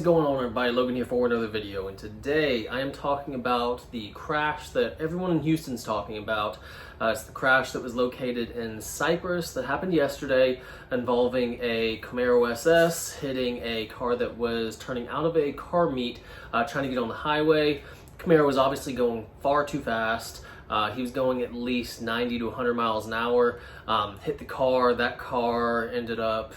going on, everybody? Logan here for another video, and today I am talking about the crash that everyone in Houston's talking about. It's the crash that was located in Cypress that happened yesterday, involving a Camaro SS hitting a car that was turning out of a car meet, trying to get on the highway. Camaro was obviously going far too fast. He was going at least 90 to 100 miles an hour, hit the car. That car ended up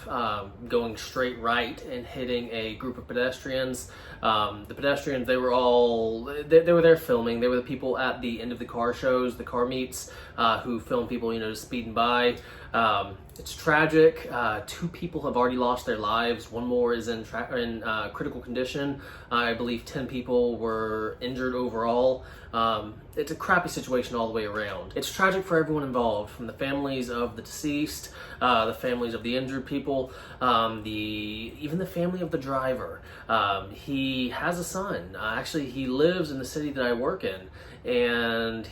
going straight right and hitting a group of pedestrians. The pedestrians, they were there filming. They were the people at the end of the car shows, the car meets, who film people, just speeding by. It's tragic. 2 people have already lost their lives. 1 more is in critical condition. I believe 10 people were injured overall. It's a crappy situation all the way around. It's tragic for everyone involved, from the families of the deceased, the families of the injured people, even the family of the driver. He has a son. Actually, he lives in the city that I work in, and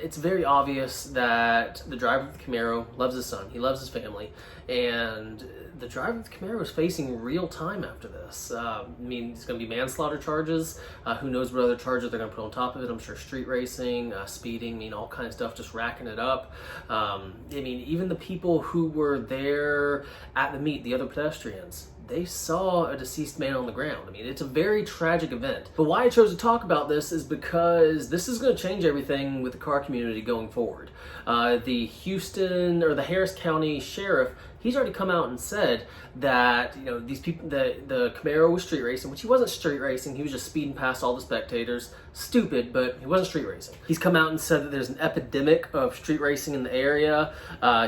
it's very obvious that the driver of the Camaro loves his son. He loves his family, and the driver of the Camaro is facing real time after this. It's going to be manslaughter charges. Who knows what other charges they're going to put on top of it. I'm sure street racing, speeding, all kinds of stuff, just racking it up. Even the people who were there at the meet, the other pedestrians, they saw a deceased man on the ground. It's a very tragic event. But why I chose to talk about this is because this is going to change everything with the car community going forward. The Harris County Sheriff, he's already come out and said that, these people, the Camaro was street racing, which he wasn't street racing. He was just speeding past all the spectators. Stupid, but he wasn't street racing. He's come out and said that there's an epidemic of street racing in the area.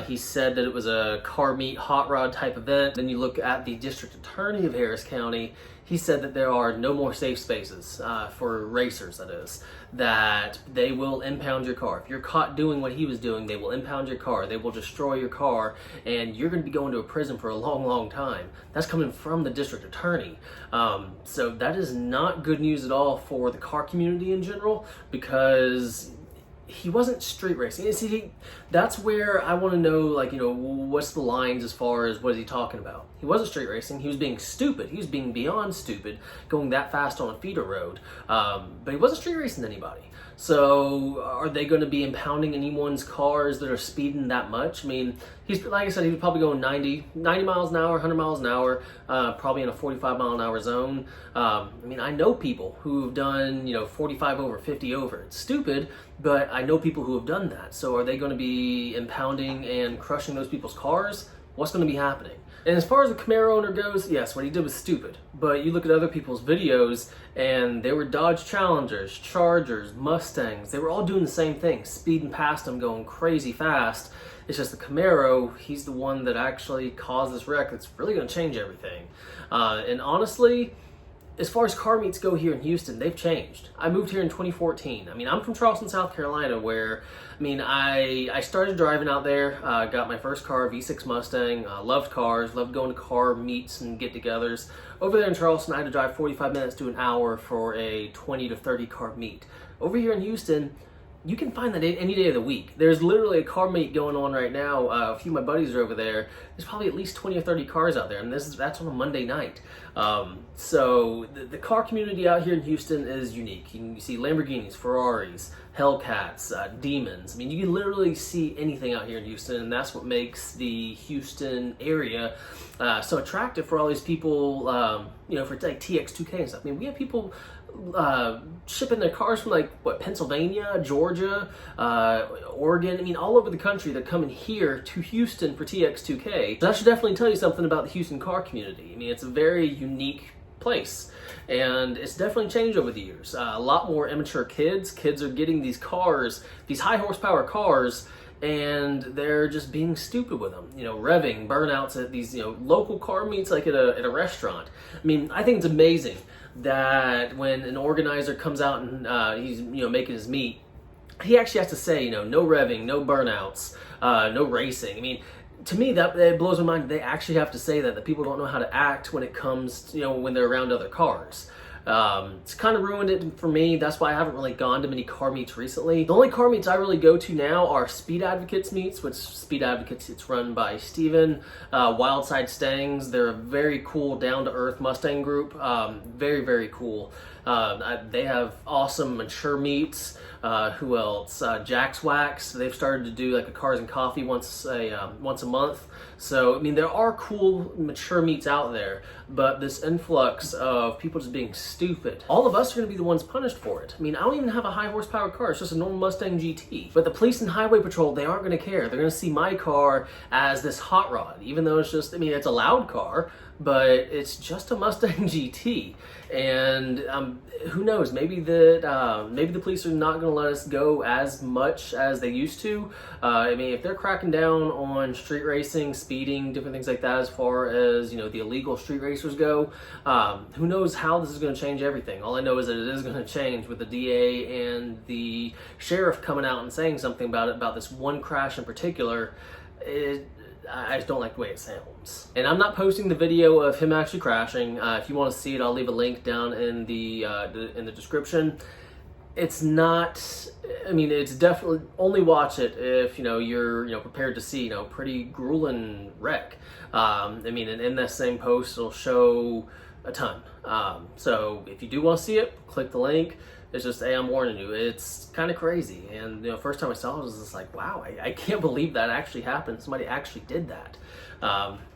He said that it was a car meet, hot rod type event. Then you look at the district attorney of Harris County. He said that there are no more safe spaces for racers, that is, that they will impound your car. If you're caught doing what he was doing, they will impound your car. They will destroy your car, and you're going to be going to a prison for a long, long time. That's coming from the district attorney. So that is not good news at all for the car community in general, because he wasn't street racing. See, that's where I want to know, what's the lines as far as what is he talking about? He wasn't street racing. He was being stupid. He was being beyond stupid, going that fast on a feeder road. But he wasn't street racing anybody. So are they going to be impounding anyone's cars that are speeding that much? He's, like I said, he was probably going 90 miles an hour, 100 miles an hour, probably in a 45 mile an hour zone. I know people who've done, 45 over, 50 over. It's stupid, but I know people who have done that. So are they going to be impounding and crushing those people's cars? What's going to be happening? And as far as the Camaro owner goes, yes, what he did was stupid. But you look at other people's videos, and they were Dodge Challengers, Chargers, Mustangs. They were all doing the same thing, speeding past them, going crazy fast. It's just the Camaro, he's the one that actually caused this wreck that's really going to change everything. And honestly, as far as car meets go here in Houston, they've changed. I moved here in 2014. I'm from Charleston, South Carolina, where, I started driving out there, got my first car, V6 Mustang, loved cars, loved going to car meets and get-togethers. Over there in Charleston, I had to drive 45 minutes to an hour for a 20 to 30 car meet. Over here in Houston, you can find that any day of the week. There's literally a car meet going on right now. A few of my buddies are over there. There's probably at least 20 or 30 cars out there, and that's on a Monday night. So the car community out here in Houston is unique. You see Lamborghinis, Ferraris, Hellcats, Demons. You can literally see anything out here in Houston, and that's what makes the Houston area so attractive for all these people, for TX2K and stuff. We have people shipping their cars from Pennsylvania, Georgia, Oregon, all over the country. They're coming here to Houston for TX2K. So that should definitely tell you something about the Houston car community. It's a very unique place, and it's definitely changed over the years. A lot more immature kids are getting these cars, these high horsepower cars, and they're just being stupid with them, revving, burnouts at these, local car meets, like at a restaurant. I think it's amazing that when an organizer comes out and he's, making his meet, he actually has to say, no revving, no burnouts, no racing. To me, that blows my mind. They actually have to say that people don't know how to act when it comes, when they're around other cars. It's kind of ruined it for me. That's why I haven't really gone to many car meets recently. The only car meets I really go to now are Speed Advocates meets, which Speed Advocates, it's run by Steven. Wildside Stangs, they're a very cool, down-to-earth Mustang group. Very, very cool. They have awesome mature meets. Who else? Jack's Wax. They've started to do like a Cars and Coffee once a month. So I mean, there are cool mature meets out there, but this influx of people just being stupid, all of us are going to be the ones punished for it. I mean, I don't even have a high horsepower car. It's just a normal Mustang GT. But the police and highway patrol, they aren't going to care. They're going to see my car as this hot rod, even though it's just, I mean, it's a loud car, but it's just a Mustang GT. And who knows, maybe the police are not going to let us go as much as they used to. I mean, if they're cracking down on street racing, speeding, different things like that, as far as, you know, the illegal street racers go, who knows how this is going to change everything. All I know is that it is going to change with the DA and the sheriff coming out and saying something about it, about this one crash in particular. I just don't like the way it sounds. And I'm not posting the video of him actually crashing. If you want to see it, I'll leave a link down in the description. It's not, I mean, it's definitely, only watch it if, you know, you're, you know, prepared to see, you know, pretty grueling wreck. I mean, and in that same post, it'll show a ton. So if you do want to see it, click the link. It's just, hey, I'm warning you, it's kind of crazy. And, you know, first time I saw it, I was just like, wow, I can't believe that actually happened. Somebody actually did that.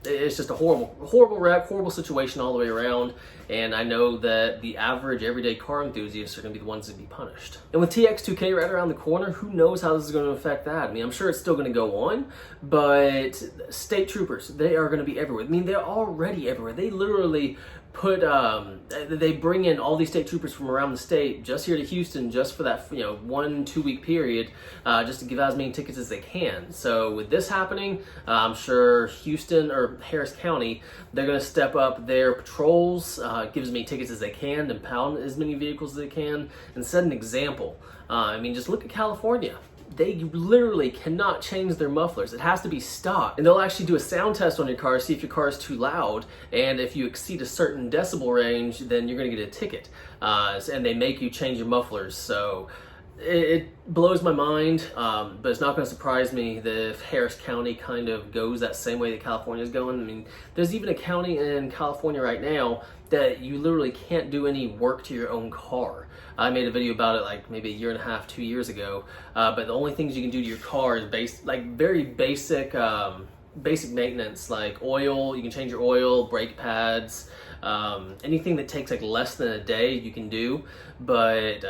It's just a horrible wreck, horrible situation all the way around. And I know that the average everyday car enthusiasts are going to be the ones to be punished. And with TX2K right around the corner, who knows how this is going to affect that? I mean, I'm sure it's still going to go on, but state troopers, they are going to be everywhere. I mean, they're already everywhere. They literally they bring in all these state troopers from around the state just here to Houston just for that, you know, 1-2 week period, just to give out as many tickets as they can. So with this happening, I'm sure Houston or Harris County, they're going to step up their patrols, give as many tickets as they can, impound as many vehicles as they can, and set an example. I mean, just look at California. They literally cannot change their mufflers. It has to be stock. And they'll actually do a sound test on your car, see if your car is too loud. And if you exceed a certain decibel range, then you're going to get a ticket. And they make you change your mufflers. So it blows my mind, but it's not going to surprise me that if Harris County kind of goes that same way that California is going. I mean, there's even a county in California right now that you literally can't do any work to your own car. I made a video about it like maybe 1.5 years, 2 years ago, but the only things you can do to your car is very basic maintenance, like oil. You can change your oil, brake pads, anything that takes like less than a day you can do. But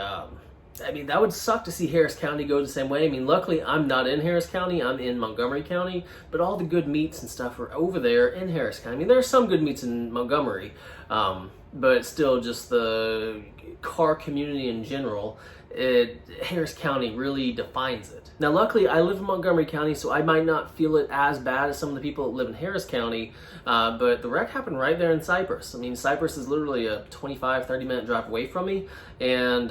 I mean, that would suck to see Harris County go the same way. I mean, luckily I'm not in Harris County, I'm in Montgomery County, but all the good meats and stuff are over there in Harris County. I mean, there are some good meats in Montgomery, but still just the car community in general, Harris County really defines it. Now, luckily, I live in Montgomery County, so I might not feel it as bad as some of the people that live in Harris County, but the wreck happened right there in Cypress. I mean, Cypress is literally a 25-30 minute drive away from me, and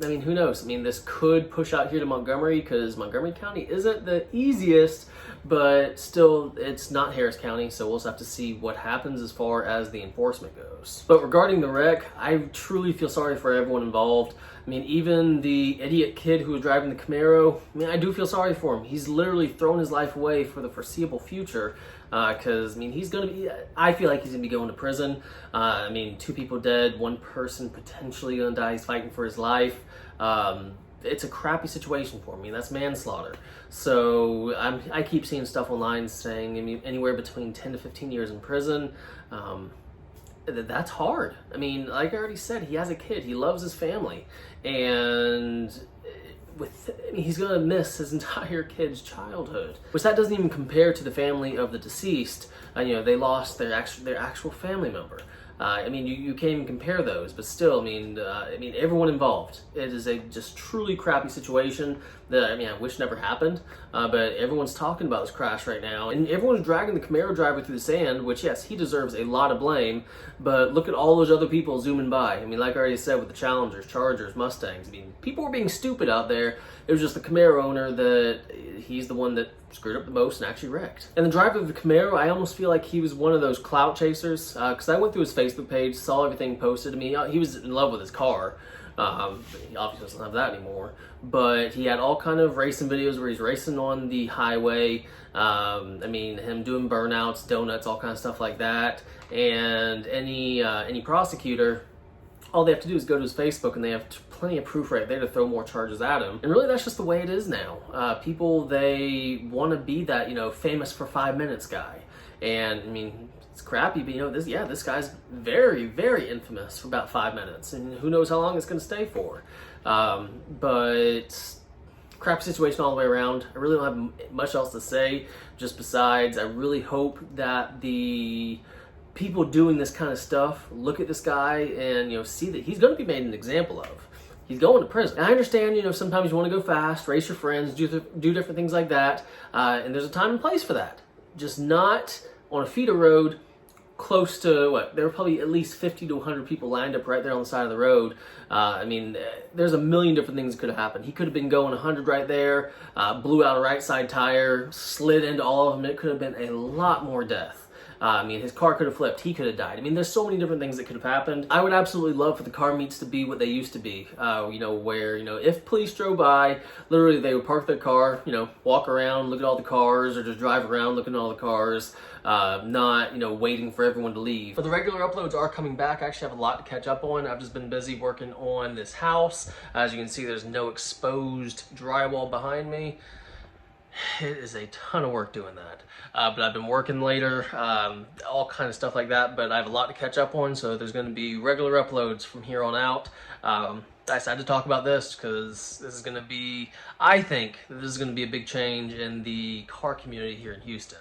I mean, who knows? I mean, this could push out here to Montgomery because Montgomery County isn't the easiest, but still, it's not Harris County, so we'll just have to see what happens as far as the enforcement goes. But regarding the wreck, I truly feel sorry for everyone involved. I mean, even the idiot kid who was driving the Camaro, I mean, I do feel sorry for him. He's literally thrown his life away for the foreseeable future, because, I mean, he's going to be, I feel like he's going to be going to prison. I mean, 2 people dead, 1 person potentially going to die. He's fighting for his life. It's a crappy situation for me. That's manslaughter. So I keep seeing stuff online saying, I mean, anywhere between 10 to 15 years in prison. That's hard. I mean, like I already said, he has a kid. He loves his family. And he's going to miss his entire kid's childhood. Which that doesn't even compare to the family of the deceased. You know, they lost their actual family member. I mean, you can't even compare those, but still, I mean, everyone involved. It is a just truly crappy situation. that, I mean, I wish never happened, but everyone's talking about this crash right now, and everyone's dragging the Camaro driver through the sand, which, yes, he deserves a lot of blame, but look at all those other people zooming by. I mean, like I already said, with the Challengers, Chargers, Mustangs, I mean, people were being stupid out there. It was just the Camaro owner that he's the one that screwed up the most and actually wrecked. And the driver of the Camaro, I almost feel like he was one of those clout chasers, because I went through his Facebook page, saw everything posted to me. He was in love with his car. He obviously doesn't have that anymore, but he had all kind of racing videos where he's racing on the highway. I mean, him doing burnouts, donuts, all kind of stuff like that. And any prosecutor, all they have to do is go to his Facebook and they have plenty of proof right there to throw more charges at him. And really, that's just the way it is now. People, they want to be that, famous for 5 minutes guy. And I mean, it's crappy, but this guy's very, very infamous for about 5 minutes, and who knows how long it's going to stay for. But crap situation all the way around. I really don't have much else to say, just besides I really hope that the people doing this kind of stuff look at this guy and see that he's going to be made an example of. He's going to prison. And I understand, sometimes you want to go fast, race your friends, do different things like that, and there's a time and place for that. Just not on a feeder road close to, there were probably at least 50 to 100 people lined up right there on the side of the road. I mean, there's a million different things that could have happened. He could have been going 100 right there, blew out a right side tire, slid into all of them. It could have been a lot more death. I mean, his car could have flipped. He could have died. I mean, there's so many different things that could have happened. I would absolutely love for the car meets to be what they used to be, where, if police drove by, literally they would park their car, walk around, look at all the cars, or just drive around looking at all the cars, not, waiting for everyone to leave. But the regular uploads are coming back. I actually have a lot to catch up on. I've just been busy working on this house. As you can see, there's no exposed drywall behind me. It is a ton of work doing that, but I've been working later, all kind of stuff like that, but I have a lot to catch up on, so there's going to be regular uploads from here on out. I decided to talk about this because this is going to be, I think, this is going to be a big change in the car community here in Houston.